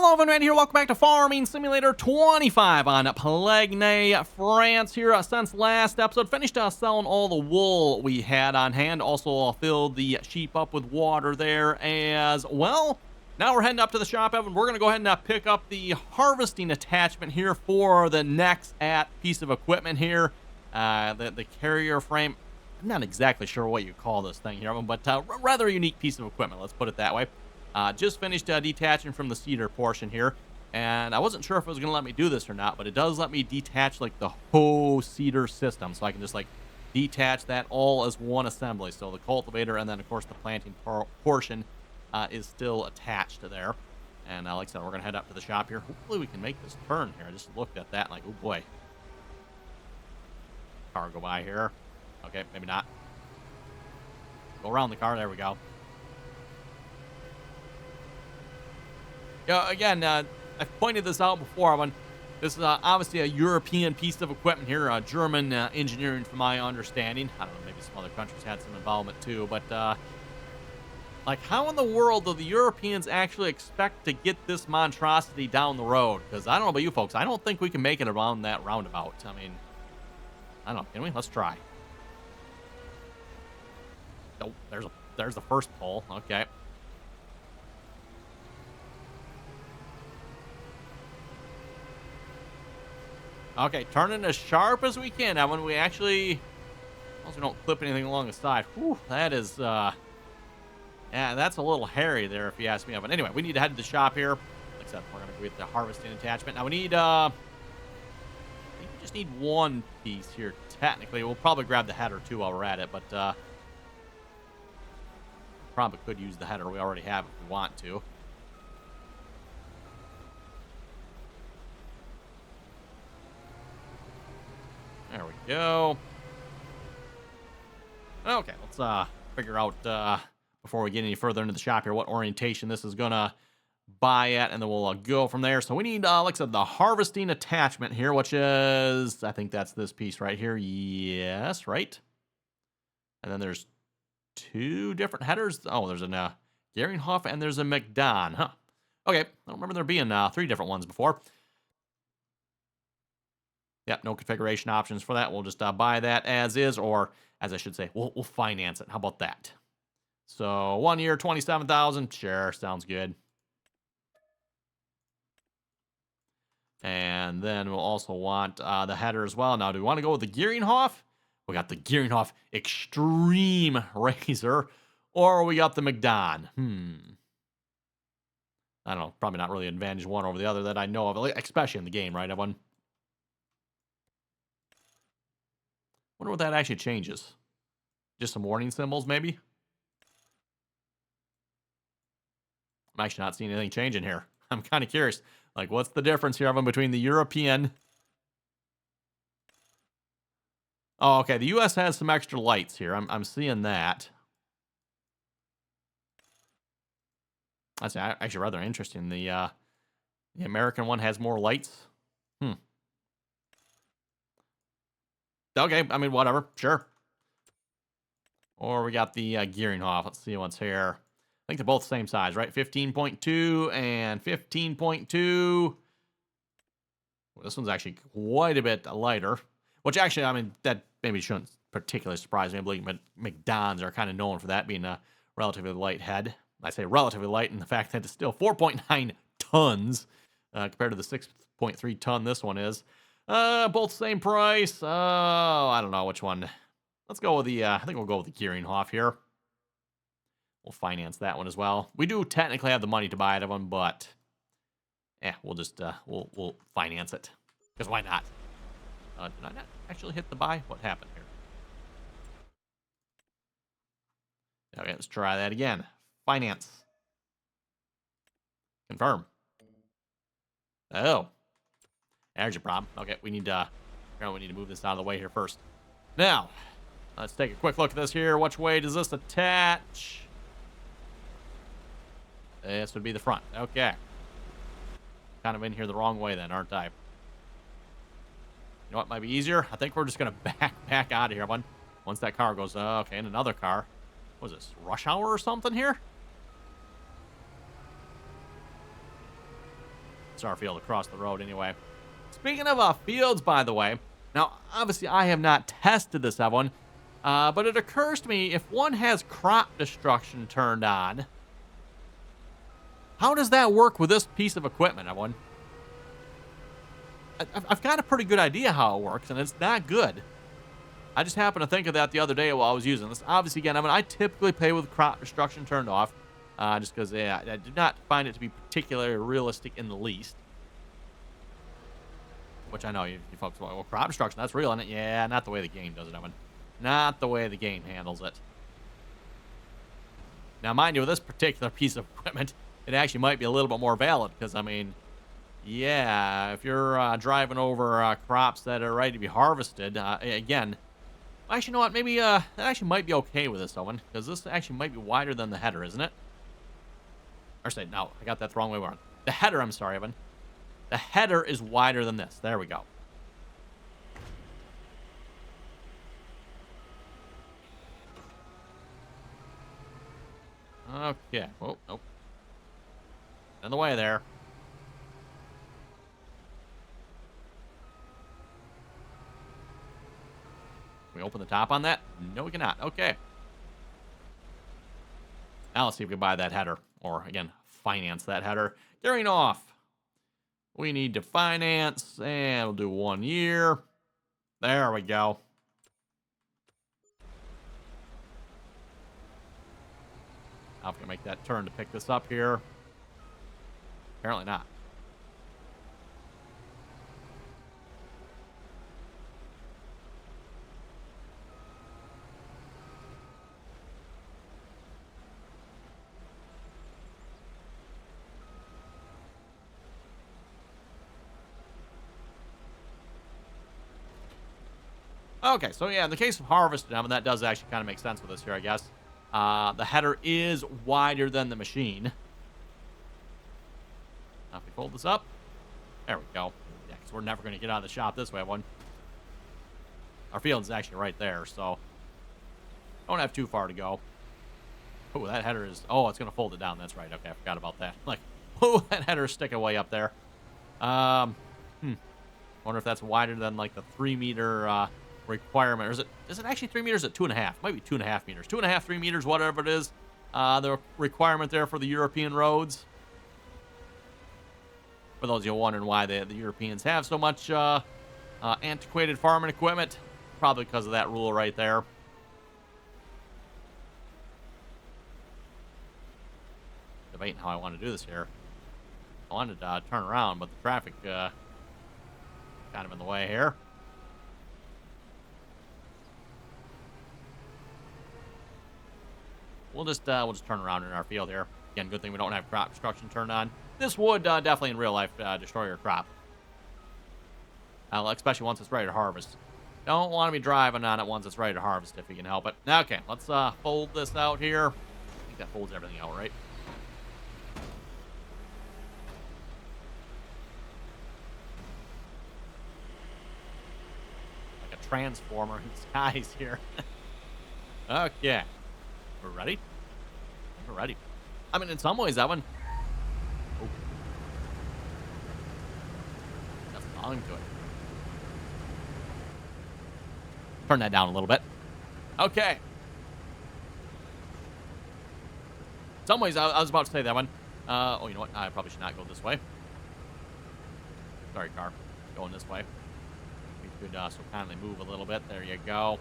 Hello everyone, here. Welcome back to Farming Simulator 25 on Pallegney, France. Here, since last episode, finished selling all the wool we had on hand. Also filled the sheep up with water there as well. Now we're heading up to the shop, Evan. We're going to go ahead and pick up the harvesting attachment here for the next piece of equipment here. The carrier frame. I'm not exactly sure what you call this thing here, Evan, but rather unique piece of equipment. Let's put it that way. Just finished detaching from the cedar portion here, and I wasn't sure if it was going to let me do this or not, but it does let me detach like the whole cedar system, so I can just like detach that all as one assembly. So the cultivator and then of course the planting portion is still attached to there. And like I said, we're going to head up to the shop here. Hopefully we can make this turn here. I just looked at that and like, oh boy. Car go by here. Okay, maybe not. Go around the car. There we go. Again, I've pointed this out before. This is obviously a European piece of equipment here, German engineering from my understanding. I don't know, maybe some other countries had some involvement too, but like how in the world do the Europeans actually expect to get this monstrosity down the road? Because I don't know about you folks, I don't think we can make it around that roundabout. I mean, I don't know, can we? Let's try. Oh, there's the first pole. Okay. Okay, turning as sharp as we can. Now, when we actually, as long as we don't clip anything along the side. Whew, that is, yeah, that's a little hairy there, if you ask me. But anyway, we need to head to the shop here. Like I said, we're going to get the harvesting attachment. Now, we need, I think we just need one piece here, technically. We'll probably grab the header, too, while we're at it. But, probably could use the header we already have if we want to. There we go. Okay, let's figure out before we get any further into the shop here what orientation this is gonna buy at, and then we'll go from there. So we need, like I said, the harvesting attachment here, which is, I think that's this piece right here. Yes, right. And then there's two different headers. Oh, there's a Geringhoff and there's a McDon, huh? Okay, I don't remember there being three different ones before. Yep, no configuration options for that. We'll just buy that as is, or as I should say, we'll finance it. How about that? So 1 year, 27,000. Sure, sounds good. And then we'll also want the header as well. Now, do we want to go with the Geringhoff? We got the Geringhoff Extreme Razor, or we got the McDon. I don't know. Probably not really advantage one over the other that I know of, especially in the game, right, everyone? Wonder what that actually changes. Just some warning symbols, maybe? I'm actually not seeing anything changing here. I'm kind of curious. Like, what's the difference here, Evan, between the European... Oh, okay. The U.S. has some extra lights here. I'm seeing that. That's actually rather interesting. The American one has more lights. Okay, I mean, whatever. Sure. Or we got the Geringhoff. Let's see what's here. I think they're both the same size, right? 15.2 and 15.2. Well, this one's actually quite a bit lighter. Which actually, I mean, that maybe shouldn't particularly surprise me. I believe McDon's are kind of known for that being a relatively light head. I say relatively light in the fact that it's still 4.9 tons compared to the 6.3 ton this one is. Both same price. Oh, I don't know which one. Let's go with the, I think we'll go with the Geringhoff here. We'll finance that one as well. We do technically have the money to buy that one, but we'll just, we'll finance it. Because why not? Did I not actually hit the buy? What happened here? Okay, let's try that again. Finance. Confirm. Oh. There's your problem. Okay, we need to move this out of the way here first. Now, let's take a quick look at this here. Which way does this attach? This would be the front. Okay. Kind of in here the wrong way then, aren't I? You know what might be easier? I think we're just going to back out of here. Once that car goes, okay, and another car. What is this, rush hour or something here? It's our field across the road anyway. Speaking of fields, by the way, now, obviously, I have not tested this, Evan, but it occurs to me, if one has crop destruction turned on, how does that work with this piece of equipment, Evan? I've got a pretty good idea how it works, and it's not good. I just happened to think of that the other day while I was using this. Obviously, again, I mean, I typically play with crop destruction turned off, just because I did not find it to be particularly realistic in the least. Which I know you folks are like, well, crop destruction, that's real, isn't it? Yeah, not the way the game does it, Evan. Not the way the game handles it. Now, mind you, with this particular piece of equipment, it actually might be a little bit more valid, because, I mean, yeah, if you're driving over crops that are ready to be harvested, again, actually, you know what, maybe that actually might be okay with this, Owen, because this actually might be wider than the header, isn't it? Or say, no, I got that the wrong way around. The header, I'm sorry, Evan. The header is wider than this. There we go. Okay. Oh, nope. In the way there. Can we open the top on that? No, we cannot. Okay. Now let's see if we can buy that header. Or, again, finance that header. Carrying off. We need to finance, and we'll do 1 year. There we go. Now if we can make that turn to pick this up here. Apparently not. Okay, so yeah, in the case of harvested, I mean, that does actually kind of make sense with this here, I guess. The header is wider than the machine. Now if we fold this up, there we go. Yeah, because we're never going to get out of the shop this way, one. Our field is actually right there, so don't have too far to go. Oh, that header is... Oh, it's going to fold it down. That's right. Okay, I forgot about that. Like, oh, that header is sticking way up there. Wonder if that's wider than, like, the 3-meter... requirement, or is it actually 3 meters at 2.5? Might be 2.5 meters. 2.5, 3 meters, whatever it is. The requirement there for the European roads. For those of you wondering why the Europeans have so much antiquated farming equipment, probably because of that rule right there. Debating how I want to do this here. I wanted to turn around, but the traffic kind of in the way here. We'll just turn around in our field here. Again, good thing we don't have crop destruction turned on. This would definitely in real life destroy your crop. Especially once it's ready to harvest. Don't want to be driving on it once it's ready to harvest if you can help it. Okay, let's fold this out here. I think that folds everything out, right? Like a transformer in disguise here. Okay. We're ready? We're ready. I mean, in some ways, that one... Oh. That's volume to it. Turn that down a little bit. Okay. In some ways, I was about to say that one. Oh, you know what? I probably should not go this way. Sorry, car. Going this way. We could so kindly move a little bit. There you go.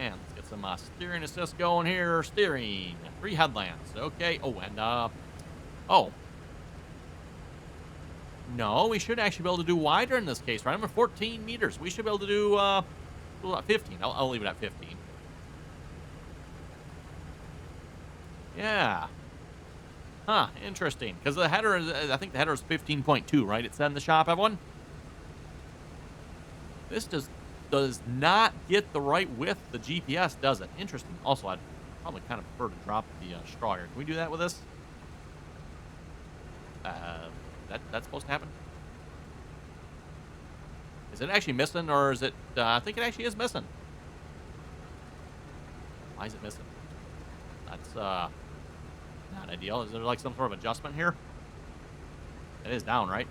And let's get some steering assist going here. Steering. 3 headlands. Okay. Oh, and, oh. No, we should actually be able to do wider in this case, right? I'm at 14 meters. We should be able to do 15. I'll leave it at 15. Yeah. Huh, interesting. Because the header is, I think the header is 15.2, right? It said in the shop, everyone? This does not get the right width the GPS does it. Interesting. Also, I'd probably kind of prefer to drop the straw here. Can we do that with this? That's supposed to happen? Is it actually missing, or is it... I think it actually is missing. Why is it missing? That's not ideal. Is there like some sort of adjustment here? It is down, right?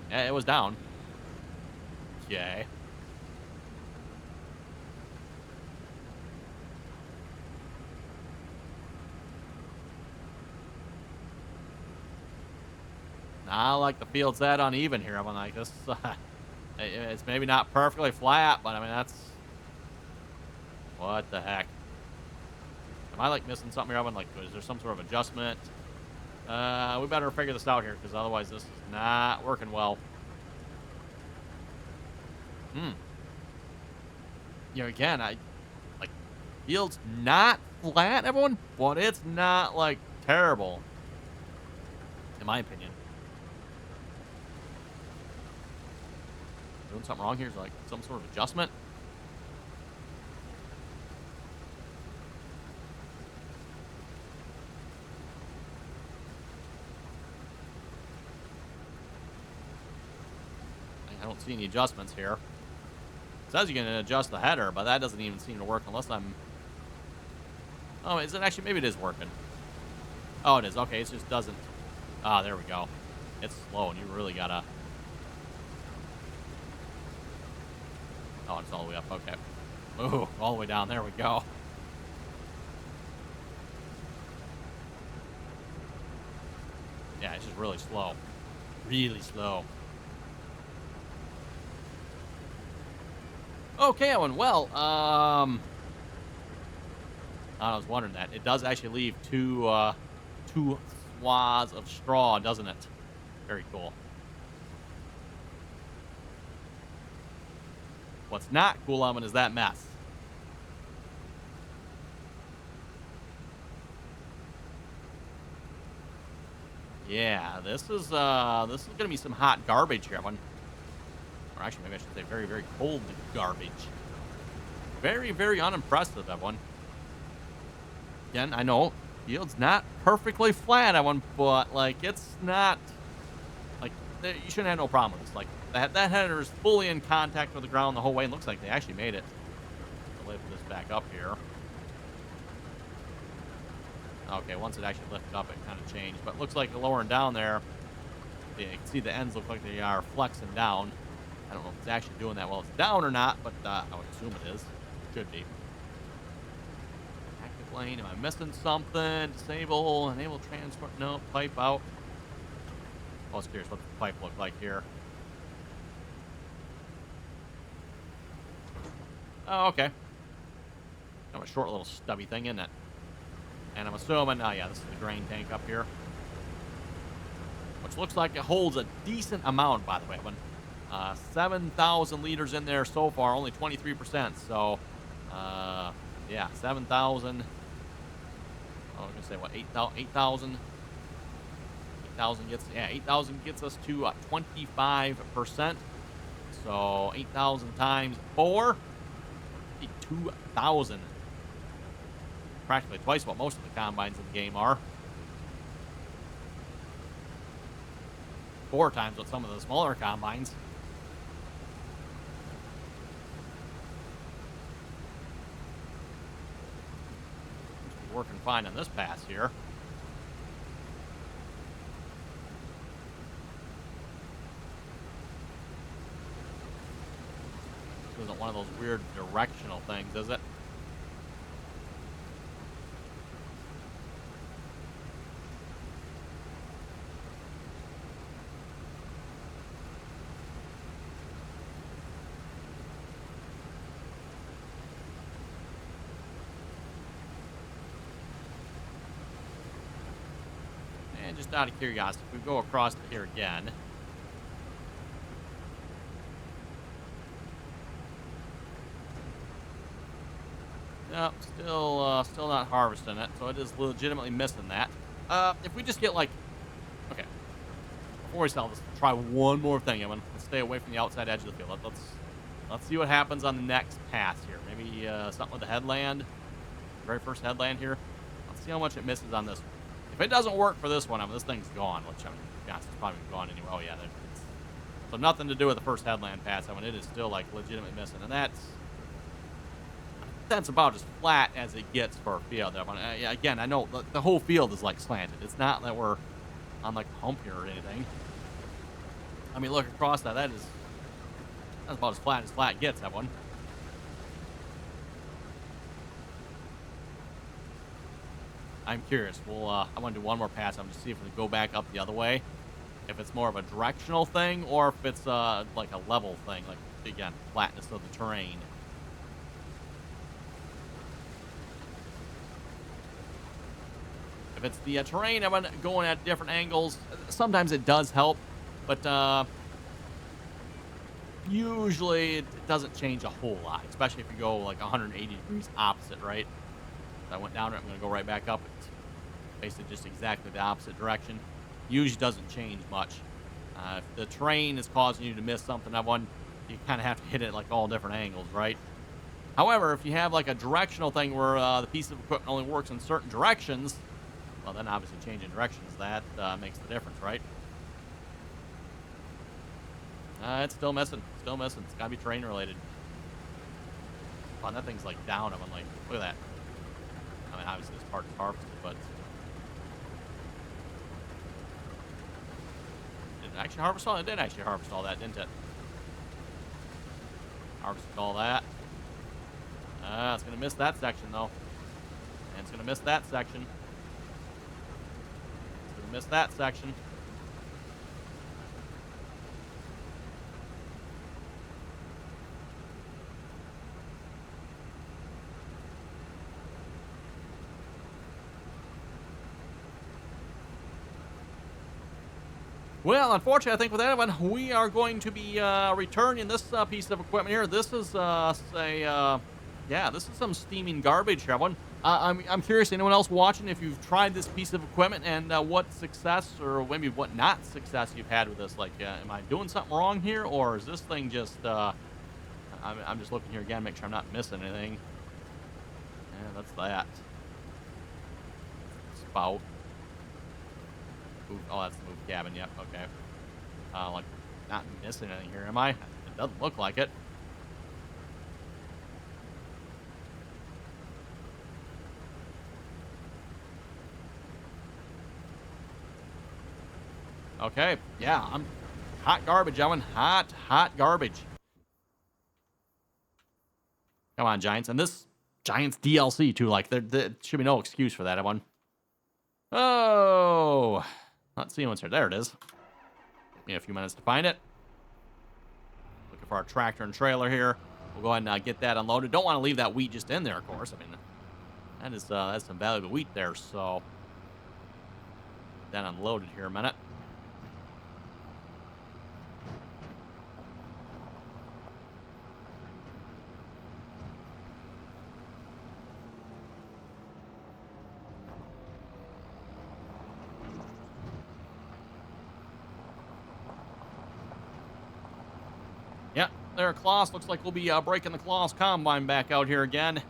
Yeah, it was down. Okay. I like the field's that uneven here. I'm like, this, it's maybe not perfectly flat, but I mean, that's... What the heck? Am I, like, missing something here? I'm like, is there some sort of adjustment? We better figure this out here, because otherwise this is not working well. You know, again, like, field's not flat, everyone, but it's not, like, terrible, in my opinion. Doing something wrong here? Is there, like, some sort of adjustment? I don't see any adjustments here. It says you can adjust the header, but that doesn't even seem to work unless I'm... Oh, is it actually? Maybe it is working. Oh, it is. Okay, it just doesn't... Ah, there we go. It's slow, and you really gotta... Oh, it's all the way up. Okay. Ooh, all the way down. There we go. Yeah, it's just really slow. Really slow. Okay, Owen. Well, I was wondering that. It does actually leave two swaths of straw, doesn't it? Very cool. What's not cool, Owen, is that mess. Yeah, this is gonna be some hot garbage here, Owen. Or actually, maybe I should say very, very cold garbage. Very, very unimpressive, everyone. Again, I know field's not perfectly flat, everyone, but like it's not like you shouldn't have no problem with this. Like that header is fully in contact with the ground the whole way. It looks like they actually made it. I'll lift this back up here. Okay, once it actually lifted up, it kind of changed. But it looks like lower and down there, you can see the ends look like they are flexing down. I don't know if it's actually doing that while it's down or not, but I would assume it is. Should be. Active lane. Am I missing something? Disable. Enable transport. No. Pipe out. I was curious what the pipe looked like here. Oh, okay. Kind of a short little stubby thing, isn't it? And I'm assuming, oh yeah, this is the grain tank up here. Which looks like it holds a decent amount, by the way. 7,000 liters in there so far, only 23%. So, yeah, 7,000. I was gonna say what, 8,000. 8,000 gets, yeah, 8,000 gets us to 25%. So 8,000 times 4, 52,000. Practically twice what most of the combines in the game are. 4 times what some of the smaller combines. Working fine on this pass here. This isn't one of those weird directional things, is it? And just out of curiosity, if we go across here again. Nope, still not harvesting it, so it is legitimately missing that. If we just get like, okay, before we sell this, try one more thing, Evan. Let's stay away from the outside edge of the field. Let's see what happens on the next pass here. Maybe something with the headland, very first headland here. Let's see how much it misses on this one. If it doesn't work for this one, I mean, this thing's gone, which, I mean, to be honest, it's probably gone anyway. Oh, yeah, So nothing to do with the first headland pass. I mean, it is still, like, legitimately missing. And that's about as flat as it gets for a field. I mean, again, I know the whole field is, like, slanted. It's not that we're on, like, a hump here or anything. I mean, look across that. That's about as flat gets, that one. I'm curious. I want to do one more pass. I'm just see if we go back up the other way. If it's more of a directional thing, or if it's like a level thing, like, again, flatness of the terrain. If it's the terrain, I'm going at different angles. Sometimes it does help, but usually it doesn't change a whole lot, especially if you go like 180 degrees opposite, right? If I went down it, I'm going to go right back up. It's basically just exactly the opposite direction. Usually doesn't change much. If the terrain is causing you to miss something, you kind of have to hit it like all different angles, right? However, if you have like a directional thing where the piece of equipment only works in certain directions, well, then obviously changing directions, that makes the difference, right? It's still missing. Still missing. It's got to be terrain related. Wow, that thing's like down. I'm like, look at that. I mean, obviously this part is harvested, but did it actually harvest all that? It did actually harvest all that, didn't it? Harvested all that. It's going to miss that section, though. And it's going to miss that section. It's going to miss that section. Well, unfortunately, I think with that one, we are going to be returning this piece of equipment here. This is this is some steaming garbage here. I'm curious, anyone else watching, if you've tried this piece of equipment and what success or maybe what not success you've had with this. Like, am I doing something wrong here, or is this thing just? I'm just looking here again, make sure I'm not missing anything. Yeah, that's that. Spout. Oh, that's the move cabin. Yep. Okay. Like, not missing anything here, am I? It doesn't look like it. Okay. Yeah, I'm hot garbage, Owen. Hot garbage. Come on, Giants. And this Giants DLC, too. Like, there should be no excuse for that, Owen. Oh. Not seeing what's here. There it is. Give me a few minutes to find it. Looking for our tractor and trailer here. We'll go ahead and get that unloaded. Don't want to leave that wheat just in there, of course. I mean, that's some valuable wheat there. So, get that unloaded here a minute. Yep, there, Kloss. Looks like we'll be breaking the Kloss combine back out here again.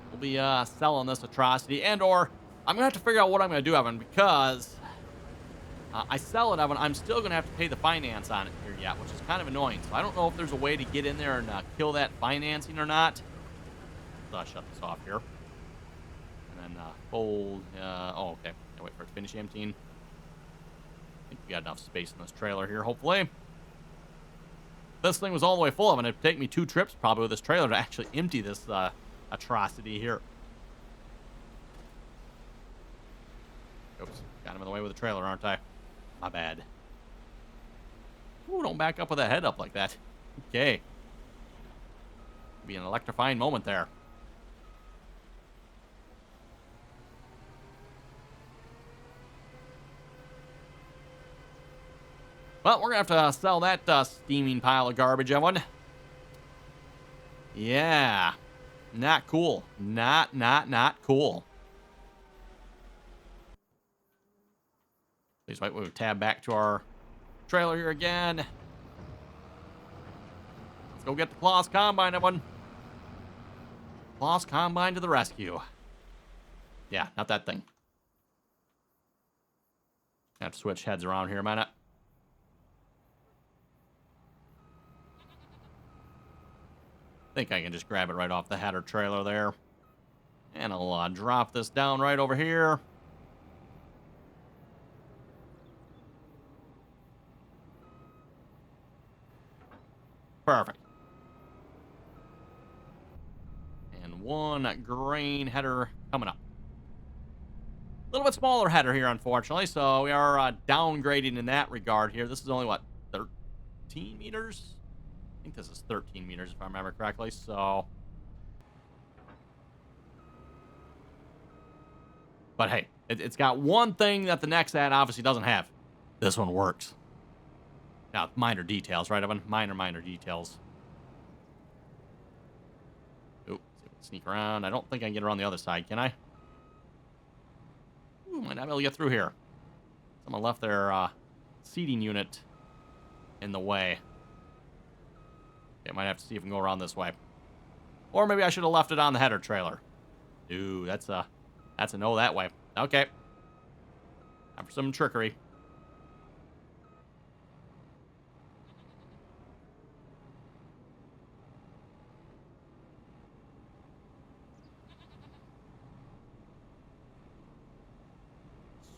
We'll be selling this atrocity, and/or I'm gonna have to figure out what I'm gonna do, Evan, because I sell it, Evan. I'm still gonna have to pay the finance on it here yet, which is kind of annoying. So I don't know if there's a way to get in there and kill that financing or not. So I'll shut this off here, and then fold. Oh, okay. I'll wait for it to finish emptying. I think we got enough space in this trailer here, hopefully. This thing was all the way full of, and it'd take me 2 trips probably with this trailer to actually empty this atrocity here. Oops, got him in the way with the trailer, aren't I? My bad. Ooh, don't back up with that head up like that. Okay. Be an electrifying moment there. Well, we're going to have to sell that steaming pile of garbage, Evan. Yeah. Not cool. Not cool. Please wait, we'll tab back to our trailer here again. Let's go get the Kloss Combine, Evan. Kloss Combine to the rescue. Yeah, not that thing. Have to switch heads around here a minute. think I can just grab it right off the header trailer there. And I'll drop this down right over here. Perfect. And one grain header coming up. A little bit smaller header here, unfortunately, so we are downgrading in that regard here. This is only, what, 13 meters? I think this is 13 meters, if I remember correctly, so... But hey, it's got one thing that the next ad obviously doesn't have. This one works. Now, minor details, right, Evan? Minor details. Ooh, sneak around. I don't think I can get around the other side, can I? Ooh, might not be able to get through here. Someone left their seating unit in the way. Okay, I might have to see if we can go around this way. Or maybe I should have left it on the header trailer. Ooh, that's a no that way. Okay. Time for some trickery.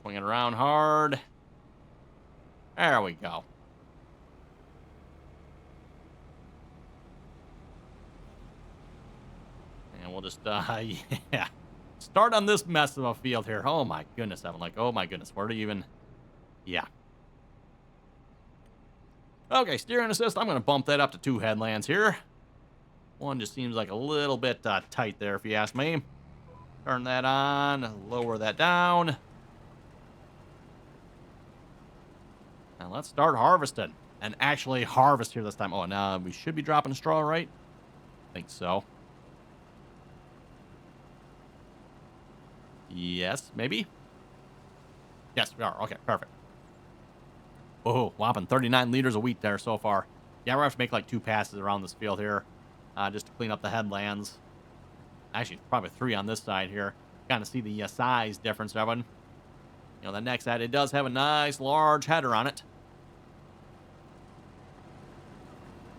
Swing it around hard. There we go. And we'll just, yeah. Start on this mess of a field here. Oh my goodness, Evan. Like, oh my goodness. Where do you even... Yeah. Okay, steering assist. I'm going to bump that up to 2 headlands here. One just seems like a little bit tight there, if you ask me. Turn that on. Lower that down. And let's start harvesting. And actually harvest here this time. Oh, now we should be dropping straw, right? I think so. Yes, maybe? Yes, we are. Okay, perfect. Oh, whopping 39 liters of wheat there so far. Yeah, we're going to have to make like 2 passes around this field here just to clean up the headlands. Actually, probably 3 on this side here. Kind of see the size difference, Evan. You know, the next side, it does have a nice large header on it.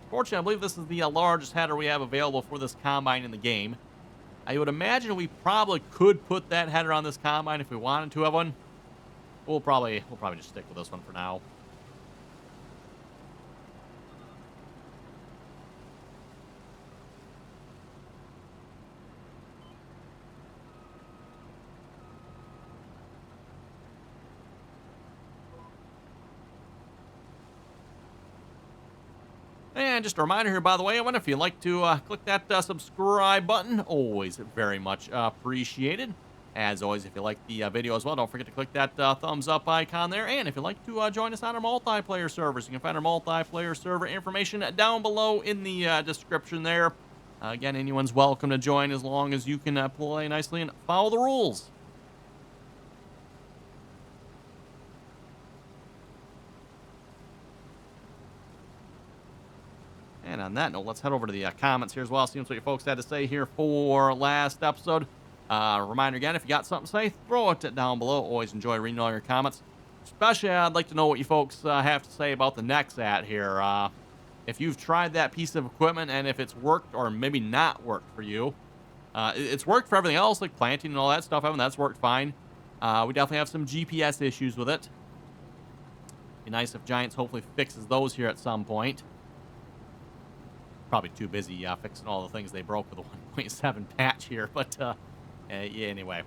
Fortunately, I believe this is the largest header we have available for this combine in the game. I would imagine we probably could put that header on this combine if we wanted to have one. We'll probably just stick with this one for now. And just a reminder here, by the way, I wonder if you'd like to click that subscribe button. Always very much appreciated. As always, if you like the video as well, don't forget to click that thumbs up icon there. And if you'd like to join us on our multiplayer servers, you can find our multiplayer server information down below in the description there. Again, anyone's welcome to join as long as you can play nicely and follow the rules. And on that note, let's head over to the comments here as well. See what you folks had to say here for last episode. Reminder again, if you got something to say, throw it down below. Always enjoy reading all your comments. Especially, I'd like to know what you folks have to say about the next ad here. If you've tried that piece of equipment and if it's worked or maybe not worked for you. It's worked for everything else, like planting and all that stuff. I mean, that's worked fine. We definitely have some GPS issues with it. Be nice if Giants hopefully fixes those here at some point. Probably too busy fixing all the things they broke with the 1.7 patch here, but yeah, anyway.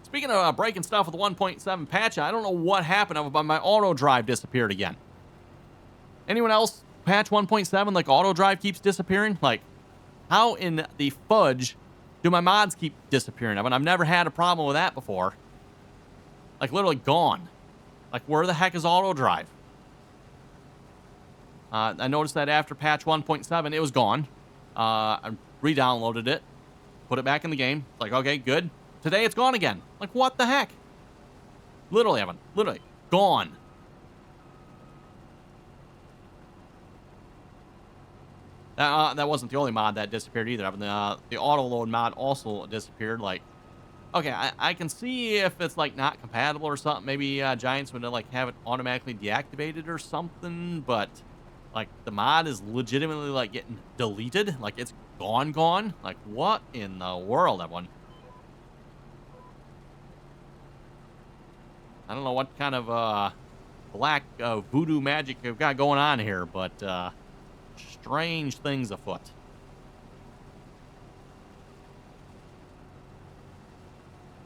Speaking of breaking stuff with the 1.7 patch, I don't know what happened, but my auto drive disappeared again. Anyone else patch 1.7 like auto drive keeps disappearing? Like, how in the fudge do my mods keep disappearing? I mean, I've never had a problem with that before. Like, literally gone. Like, where the heck is auto drive? I noticed that after patch 1.7, it was gone. I re-downloaded it, put it back in the game. Like, okay, good. Today, it's gone again. Like, what the heck? Literally, Evan. Literally. Gone. That wasn't the only mod that disappeared either, Evan. The auto-load mod also disappeared. Like, okay, I can see if it's, like, not compatible or something. Maybe Giants would, like, have it automatically deactivated or something, but... Like, the mod is legitimately, like, getting deleted. Like, it's gone. Like, what in the world, everyone? I don't know what kind of, black, voodoo magic we've got going on here, but, strange things afoot.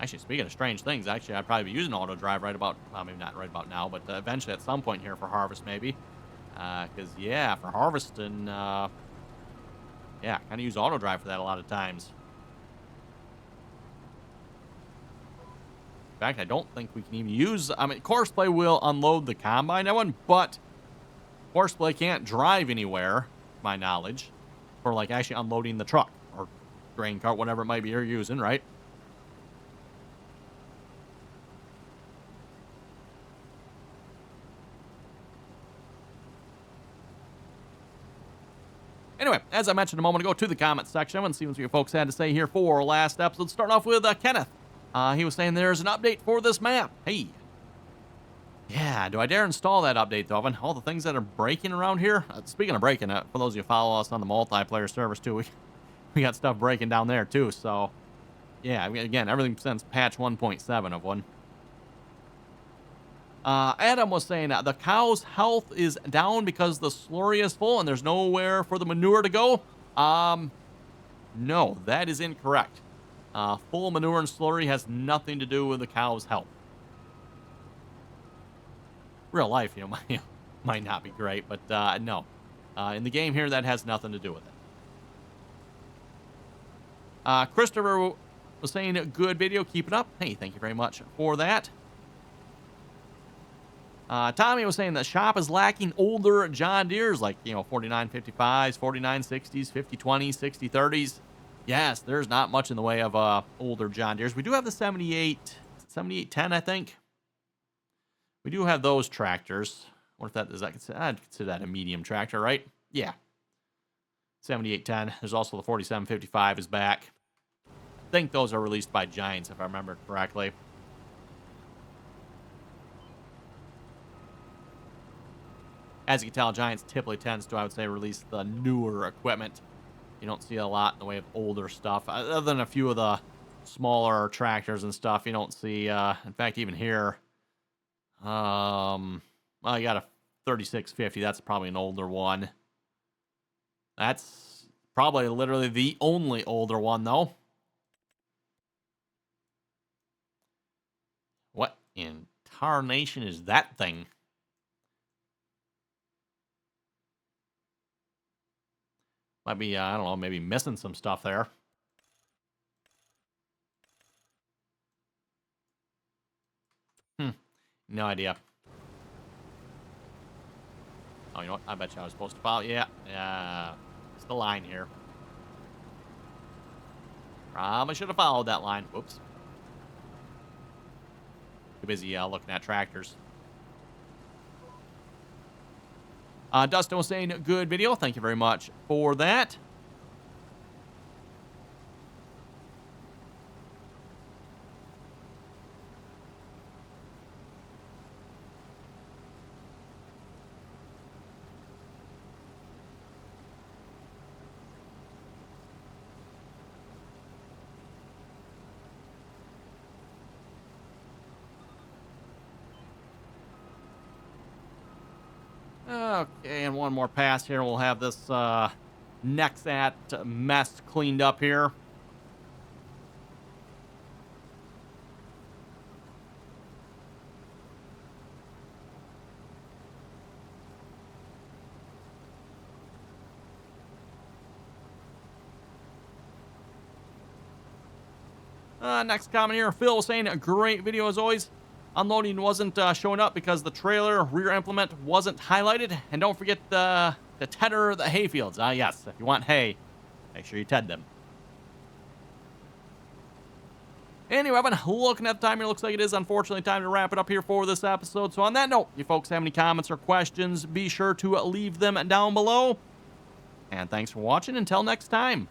Actually, speaking of strange things, actually, I'd probably be using auto drive right about, well, maybe not right about now, but eventually at some point here for harvest, maybe. Because, yeah, for harvesting, yeah, kind of use auto drive for that a lot of times. In fact, I don't think we can even use, I mean, Horseplay will unload the combine, that one, but Horseplay can't drive anywhere, to my knowledge, for, like, actually unloading the truck or grain cart, whatever it might be you're using, right? Anyway, as I mentioned a moment ago, to the comments section and see what you folks had to say here for last episode. Starting off with Kenneth. He was saying there's an update for this map. Hey. Yeah, do I dare install that update, though? All the things that are breaking around here. Speaking of breaking, for those of you who follow us on the multiplayer servers, too, we got stuff breaking down there, too. So, yeah, again, everything since patch 1.7 of one. Adam was saying the cow's health is down because the slurry is full and there's nowhere for the manure to go. No, that is incorrect. Full manure and slurry has nothing to do with the cow's health. Real life, you know, might not be great, but no. In the game here, that has nothing to do with it. Christopher was saying, good video, keep it up. Hey, thank you very much for that. Tommy was saying the shop is lacking older John Deeres, like, you know, 4955s, 4960s, 5020s, 6030s. Yes, there's not much in the way of older John Deeres. We do have the 7810, I think. We do have those tractors. What if that is that? I'd consider that a medium tractor, right? Yeah. 7810. There's also the 4755 is back. I think those are released by Giants, if I remember correctly. As you can tell, Giants typically tends to, I would say, release the newer equipment. You don't see a lot in the way of older stuff. Other than a few of the smaller tractors and stuff, you don't see, in fact, even here, well, you got a 3650. That's probably an older one. That's probably literally the only older one, though. What in tarnation is that thing? Might be, I don't know, maybe missing some stuff there. No idea. Oh, you know what? I bet you I was supposed to follow. Yeah. It's the line here. Probably should have followed that line. Whoops. Too busy looking at tractors. Dustin was saying, good video. Thank you very much for that. Okay, and one more pass here. We'll have this Nexat mess cleaned up here. Next comment here. Phil was saying, a great video as always. Unloading wasn't showing up because the trailer rear implement wasn't highlighted. And don't forget to tether the hay fields. Yes, if you want hay, make sure you ted them. Anyway, I've been looking at the time here. Looks like it is unfortunately time to wrap it up here for this episode. So on that note, you folks have any comments or questions, be sure to leave them down below. And thanks for watching. Until next time.